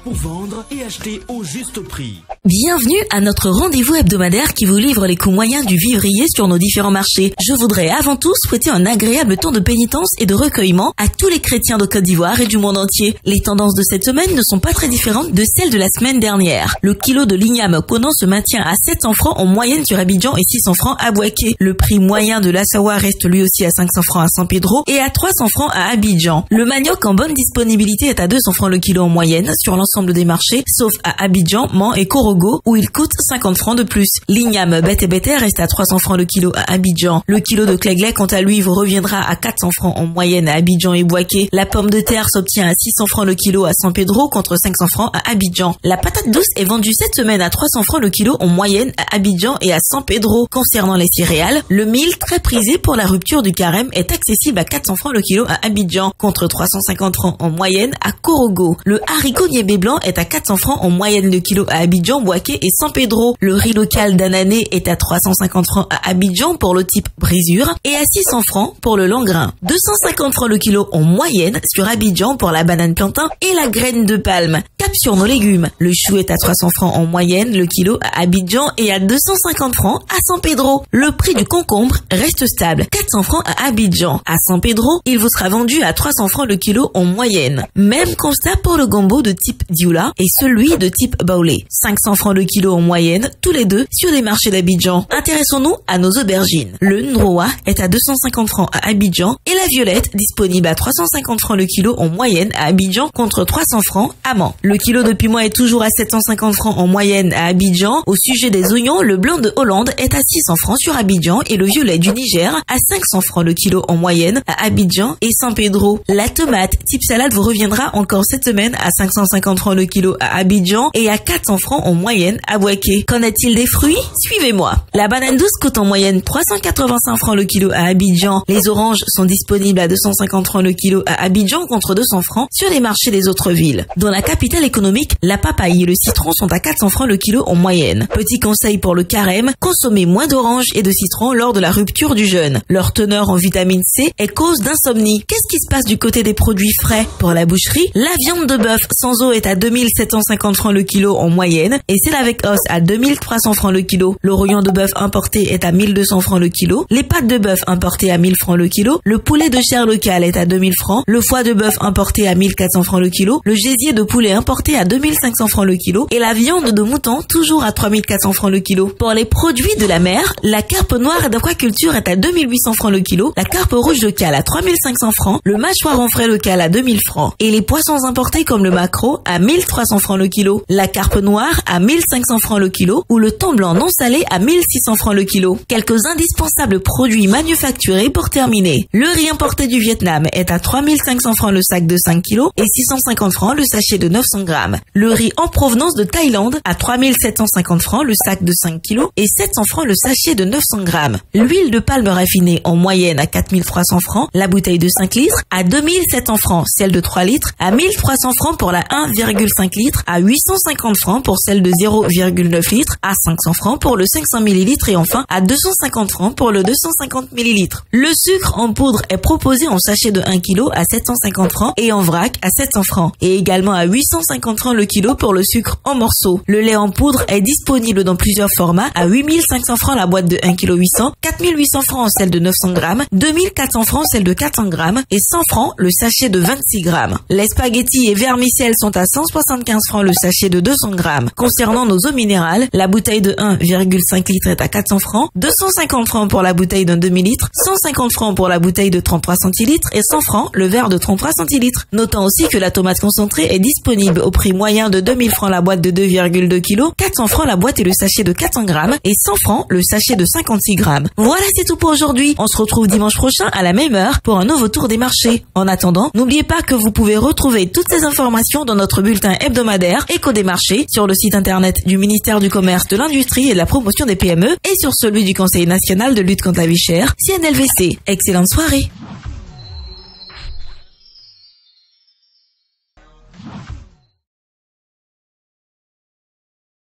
pour vendre et acheter au juste prix. Bienvenue à notre rendez-vous hebdomadaire qui vous livre les coûts moyens du vivrier sur nos différents marchés. Je voudrais avant tout souhaiter un agréable temps de pénitence et de recueillement à tous les chrétiens de Côte d'Ivoire et du monde entier. Les tendances de cette semaine ne sont pas très différentes de celles de la semaine dernière. Le kilo de l'igname Conan se maintient à 700 francs en moyenne sur Abidjan et 600 francs à Bouaké. Le prix moyen de l'Assawa reste lui aussi à 500 francs à San Pedro et à 300 francs à Abidjan. Le manioc en bonne disponibilité est à 200 francs le kilo en moyenne sur l'ensemble des marchés, sauf à Abidjan, Mans et Korogo où il coûte 50 francs de plus. L'igname bête et bétail reste à 300 francs le kilo à Abidjan. Le kilo de cléglé, quant à lui, vous reviendra à 400 francs en moyenne à Abidjan et Bouaké. La pomme de terre s'obtient à 600 francs le kilo à San Pedro contre 500 francs à Abidjan. La patate douce est vendue cette semaine à 300 francs le kilo en moyenne à Abidjan et à San Pedro. Concernant les céréales, le mil, très prisé pour la rupture du carême, est accessible à 400 francs le kilo à Abidjan contre 350 francs en moyenne à Korogo. Le haricot niébé blanc est à 400 francs en moyenne le kilo à Abidjan, Bouaké et San Pedro. Le riz local d'Anané est à 350 francs à Abidjan pour le type brisure et à 600 francs pour le langrin. 250 francs le kilo en moyenne sur Abidjan pour la banane plantain et la graine de palme. Cap sur nos légumes. Le chou est à 300 francs en moyenne le kilo à Abidjan et à 250 francs à San Pedro. Le prix du concombre reste stable. 400 francs à Abidjan. À San Pedro, il vous sera vendu à 300 francs le kilo en moyenne. Même constat pour le gombo de type Dioula et celui de type Baoulé. 500 francs le kilo en moyenne, tous les deux sur les marchés d'Abidjan. Intéressons-nous à nos aubergines. Le ndroa est à 250 francs à Abidjan et la violette disponible à 350 francs le kilo en moyenne à Abidjan contre 300 francs à Mans. Le kilo de piment est toujours à 750 francs en moyenne à Abidjan. Au sujet des oignons, le blanc de Hollande est à 600 francs sur Abidjan et le violet du Niger à 500 francs le kilo en moyenne à Abidjan et San Pedro. La tomate type salade vous reviendra encore cette semaine à 550 francs le kilo à Abidjan et à 400 francs en moyenne à Bouaké. Qu'en est-il des fruits? Suivez-moi. La banane douce coûte en moyenne 385 francs le kilo à Abidjan. Les oranges sont disponibles à 250 francs le kilo à Abidjan contre 200 francs sur les marchés des autres villes. Dans la capitale économique, la papaye et le citron sont à 400 francs le kilo en moyenne. Petit conseil pour le carême, consommez moins d'oranges et de citron lors de la rupture du jeûne. Leur teneur en vitamine C est cause d'insomnie. Qu'est-ce qui se passe du côté des produits frais? Pour la boucherie, la viande de bœuf sans os est à 2750 francs le kilo en moyenne et celle avec os à 2300 francs le kilo. Le rouillon de bœuf importé est à 1200 francs le kilo. Les pâtes de bœuf importées à 1000 francs le kilo. Le poulet de chair locale est à 2000 francs. Le foie de bœuf importé à 1400 francs le kilo. Le gésier de poulet importé à 2500 francs le kilo. Et la viande de mouton toujours à 3400 francs le kilo. Pour les produits de la mer, la carpe noire d'aquaculture est à 2800 francs le kilo. La carpe rouge locale à 3500 francs. Le mâchoire en frais local à 2000 francs. Et les poissons importés comme le maquereau à 1300 francs le kilo. La carpe noire à 1500 francs le kilo ou le thon blanc non salé à 1600 francs le kilo. Quelques indispensables produits manufacturés pour terminer. Le riz importé du Vietnam est à 3500 francs le sac de 5 kg et 650 francs le sachet de 900 grammes. Le riz en provenance de Thaïlande à 3750 francs le sac de 5 kg et 700 francs le sachet de 900 grammes. L'huile de palme raffinée en moyenne à 4300 francs, la bouteille de 5 litres à 2700 francs, celle de 3 litres à 1300 francs pour la 1,5 litres, à 850 francs pour celle de 0,9 litres, à 500 francs pour le 500 ml et enfin à 250 francs pour le 250 ml. Le sucre en poudre est proposé en sachet de 1 kg à 750 francs et en vrac à 700 francs et également à 850 francs le kilo pour le sucre en morceaux. Le lait en poudre est disponible dans plusieurs formats à 8500 francs la boîte de 1 kg 800, 4800 francs celle de 900 grammes, 2400 francs celle de 400 grammes et 100 francs le sachet de 26 grammes. Les spaghettis et vermicelles sont à 175 francs le sachet de 200 grammes. Concernant nos eaux minérales, la bouteille de 1,5 litres est à 400 francs, 250 francs pour la bouteille d'un demi-litre, 150 francs pour la bouteille de 33 centilitres et 100 francs le verre de 33 centilitres. Notons aussi que la tomate concentrée est disponible au prix moyen de 2000 francs la boîte de 2,2 kg, 400 francs la boîte et le sachet de 400 grammes et 100 francs le sachet de 56 grammes. Voilà, c'est tout pour aujourd'hui. On se retrouve dimanche prochain à la même heure pour un nouveau tour des marchés. En attendant, n'oubliez pas que vous pouvez retrouver toutes ces informations dans notre bulletin hebdomadaire Écho des marchés sur le site internet du ministère du Commerce, de l'Industrie et de la Promotion des PME et sur celui du Conseil national de lutte contre la vie chère, CNLVC. Excellente soirée.